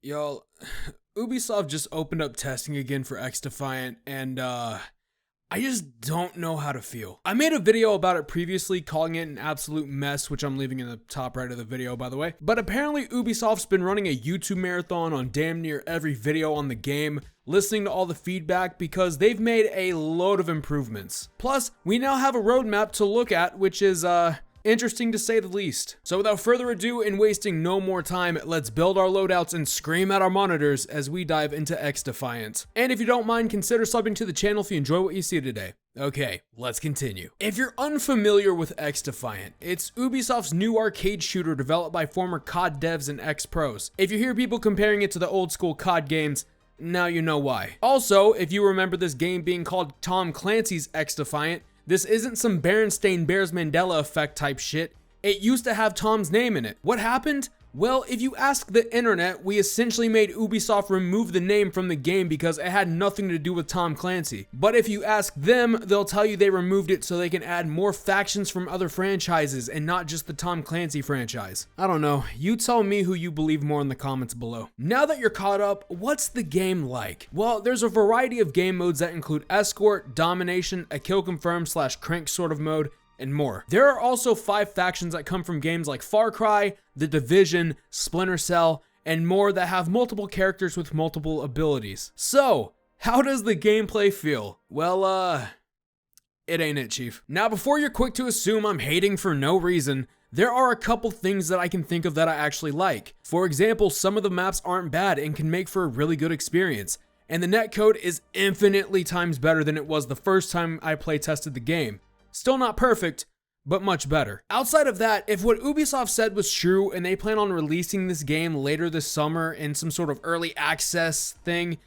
Y'all, Ubisoft just opened up testing again for XDefiant, and I just don't know how to feel. I made a video about it previously, calling it an absolute mess, which I'm leaving in the top right of the video, by the way. But apparently Ubisoft's been running a YouTube marathon on damn near every video on the game, listening to all the feedback because they've made a load of improvements. Plus, we now have a roadmap to look at, which is, interesting to say the least. So without further ado and wasting no more time, let's build our loadouts and scream at our monitors as we dive into XDefiant. And if you don't mind, consider subbing to the channel if you enjoy what you see today. Okay, let's continue. If you're unfamiliar with XDefiant, it's Ubisoft's new arcade shooter developed by former COD devs and ex-pros. If you hear people comparing it to the old school COD games, now you know why. Also, if you remember this game being called Tom Clancy's XDefiant, this isn't some Berenstain Bears Mandela effect type shit. It used to have Tom's name in it. What happened? Well, if you ask the internet, we essentially made Ubisoft remove the name from the game because it had nothing to do with Tom Clancy. But if you ask them, they'll tell you they removed it so they can add more factions from other franchises and not just the Tom Clancy franchise. I don't know. You tell me who you believe more in the comments below. Now that you're caught up, what's the game like? Well, there's a variety of game modes that include escort, domination, a kill confirm / crank sort of mode, and more. There are also 5 factions that come from games like Far Cry, The Division, Splinter Cell, and more that have multiple characters with multiple abilities. So, how does the gameplay feel? Well, it ain't it, Chief. Now, before you're quick to assume I'm hating for no reason, there are a couple things that I can think of that I actually like. For example, some of the maps aren't bad and can make for a really good experience. And the netcode is infinitely times better than it was the first time I play tested the game. Still not perfect, but much better. Outside of that, if what Ubisoft said was true and they plan on releasing this game later this summer in some sort of early access thing,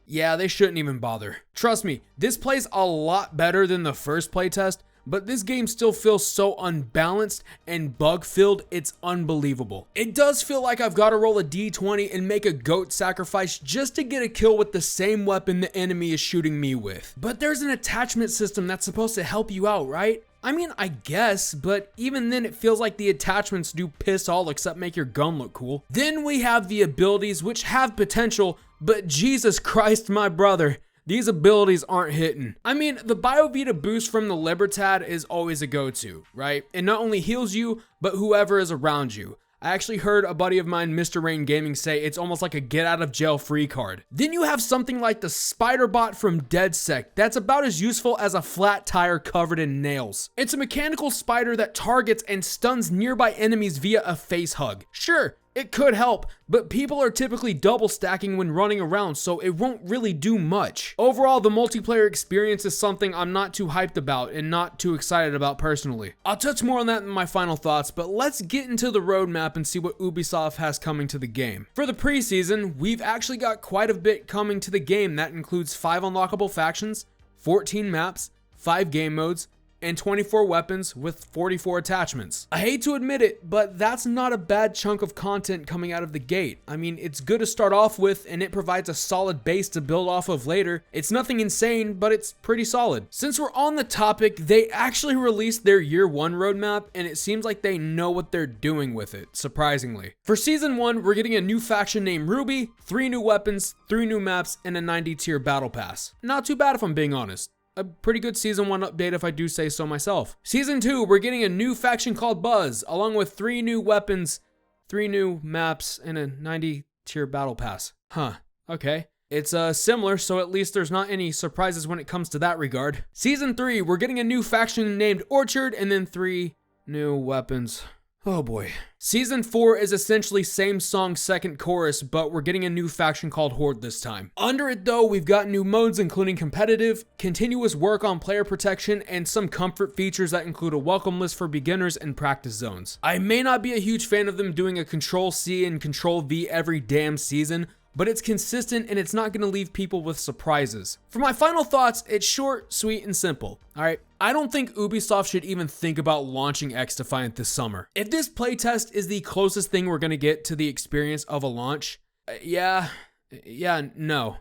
yeah, they shouldn't even bother. Trust me, this plays a lot better than the first playtest, but this game still feels so unbalanced and bug-filled, it's unbelievable. It does feel like I've got to roll a d20 and make a goat sacrifice just to get a kill with the same weapon the enemy is shooting me with. But there's an attachment system that's supposed to help you out, right? I mean, I guess, but even then it feels like the attachments do piss all except make your gun look cool. Then we have the abilities, which have potential, but Jesus Christ, my brother, these abilities aren't hitting. I mean, the BioVita boost from the Libertad is always a go-to, right? It not only heals you, but whoever is around you. I actually heard a buddy of mine, Mr. Rain Gaming, say it's almost like a get out of jail free card. Then you have something like the Spider Bot from DeadSec that's about as useful as a flat tire covered in nails. It's a mechanical spider that targets and stuns nearby enemies via a face hug. Sure, it could help, but people are typically double stacking when running around, so it won't really do much. Overall, the multiplayer experience is something I'm not too hyped about and not too excited about personally. I'll touch more on that in my final thoughts, but let's get into the roadmap and see what Ubisoft has coming to the game. For the preseason, we've actually got quite a bit coming to the game that includes 5 unlockable factions, 14 maps, 5 game modes, and 24 weapons with 44 attachments. I hate to admit it, but that's not a bad chunk of content coming out of the gate. I mean, it's good to start off with, and it provides a solid base to build off of later. It's nothing insane, but it's pretty solid. Since we're on the topic, they actually released their year 1 roadmap, and it seems like they know what they're doing with it, surprisingly. For season 1, we're getting a new faction named Ruby, 3 new weapons, 3 new maps, and a 90 tier battle pass. Not too bad if I'm being honest. A pretty good season 1 update if I do say so myself. Season 2, we're getting a new faction called Buzz, along with 3 new weapons, 3 new maps, and a 90 tier battle pass. Huh, okay. It's similar, so at least there's not any surprises when it comes to that regard. Season 3, we're getting a new faction named Orchard, and then 3 new weapons. Oh boy. Season 4 is essentially same song second chorus, but we're getting a new faction called Horde this time. Under it though, we've got new modes including competitive, continuous work on player protection, and some comfort features that include a welcome list for beginners and practice zones. I may not be a huge fan of them doing a Control-C and Control-V every damn season, but it's consistent and it's not going to leave people with surprises. For my final thoughts, it's short, sweet, and simple. Alright, I don't think Ubisoft should even think about launching XDefiant this summer. If this playtest is the closest thing we're going to get to the experience of a launch, no,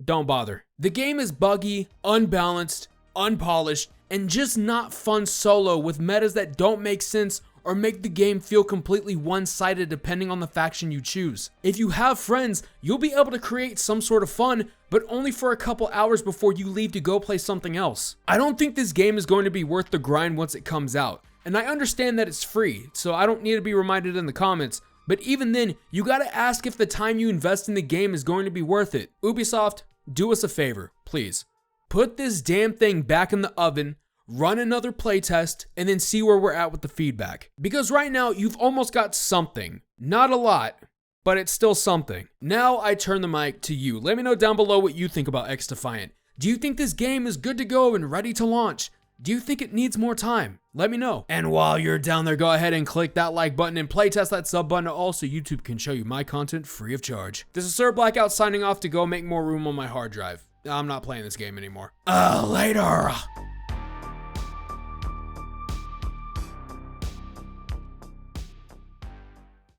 don't bother. The game is buggy, unbalanced, unpolished, and just not fun solo with metas that don't make sense or make the game feel completely one-sided depending on the faction you choose. If you have friends, you'll be able to create some sort of fun, but only for a couple hours before you leave to go play something else. I don't think this game is going to be worth the grind once it comes out, and I understand that it's free, so I don't need to be reminded in the comments, but even then, you gotta ask if the time you invest in the game is going to be worth it. Ubisoft, do us a favor, please. Put this damn thing back in the oven, run another playtest, and then see where we're at with the feedback. Because right now, you've almost got something. Not a lot, but it's still something. Now I turn the mic to you. Let me know down below what you think about XDefiant. Do you think this game is good to go and ready to launch? Do you think it needs more time? Let me know. And while you're down there, go ahead and click that like button and playtest that sub button also YouTube can show you my content free of charge. This is Sir Blackout signing off to go make more room on my hard drive. I'm not playing this game anymore. Later.